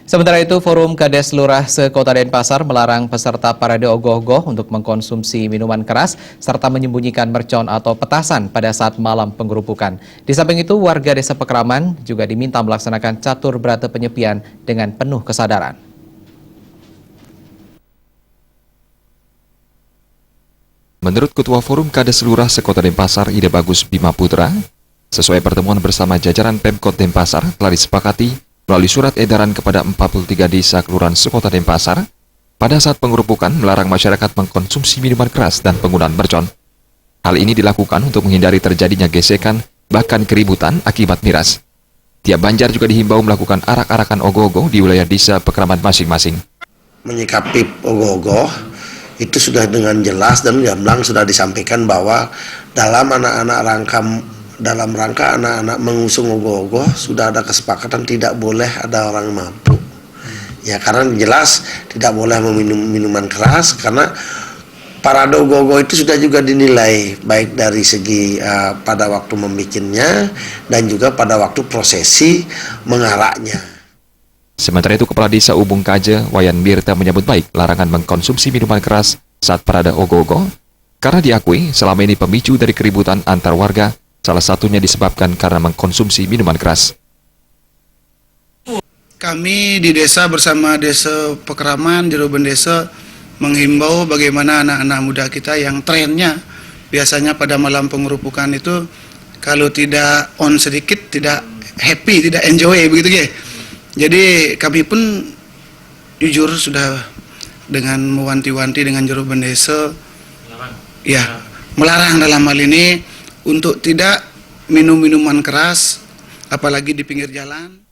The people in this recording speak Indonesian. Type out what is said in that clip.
Sementara itu, Forum Kades Lurah se-Kota Denpasar melarang peserta parade ogoh-ogoh untuk mengkonsumsi minuman keras serta menyembunyikan mercon atau petasan pada saat malam penggerupukan. Di samping itu, warga Desa Pekraman juga diminta melaksanakan catur berata penyepian dengan penuh kesadaran. Menurut Ketua Forum Kades Lurah se-Kota Denpasar, Ide Bagus Bima Putra, sesuai pertemuan bersama jajaran Pemkot Denpasar telah disepakati melalui surat edaran kepada 43 desa kelurahan se-Kota Denpasar pada saat penggerupukan melarang masyarakat mengkonsumsi minuman keras dan penggunaan mercon. Hal ini dilakukan untuk menghindari terjadinya gesekan bahkan keributan akibat miras. Tiap Banjar juga dihimbau melakukan arak-arakan ogoh-ogoh di wilayah desa Pekraman masing-masing. Menyikapi ogoh-ogoh itu sudah dengan jelas dan gamblang sudah disampaikan bahwa dalam rangka anak-anak mengusung ogoh-ogoh sudah ada kesepakatan tidak boleh ada orang mabuk. Ya, karena jelas tidak boleh meminum minuman keras karena parade ogoh-ogoh itu sudah juga dinilai baik dari segi pada waktu membikinnya dan juga pada waktu prosesi mengaraknya. Sementara itu, Kepala Desa Ubung Kaje, Wayan Birta menyambut baik larangan mengkonsumsi minuman keras saat parade ogoh-ogoh karena diakui selama ini pemicu dari keributan antar warga, salah satunya disebabkan karena mengkonsumsi minuman keras. Kami di desa bersama Desa Pekraman, Jeroben Desa menghimbau bagaimana anak-anak muda kita yang trennya biasanya pada malam penggerupukan itu kalau tidak on sedikit tidak happy, tidak enjoy begitu ya. Jadi kami pun jujur sudah dengan mewanti-wanti dengan Jeroben Desa melarang dalam hal ini untuk tidak minum minuman keras apalagi di pinggir jalan.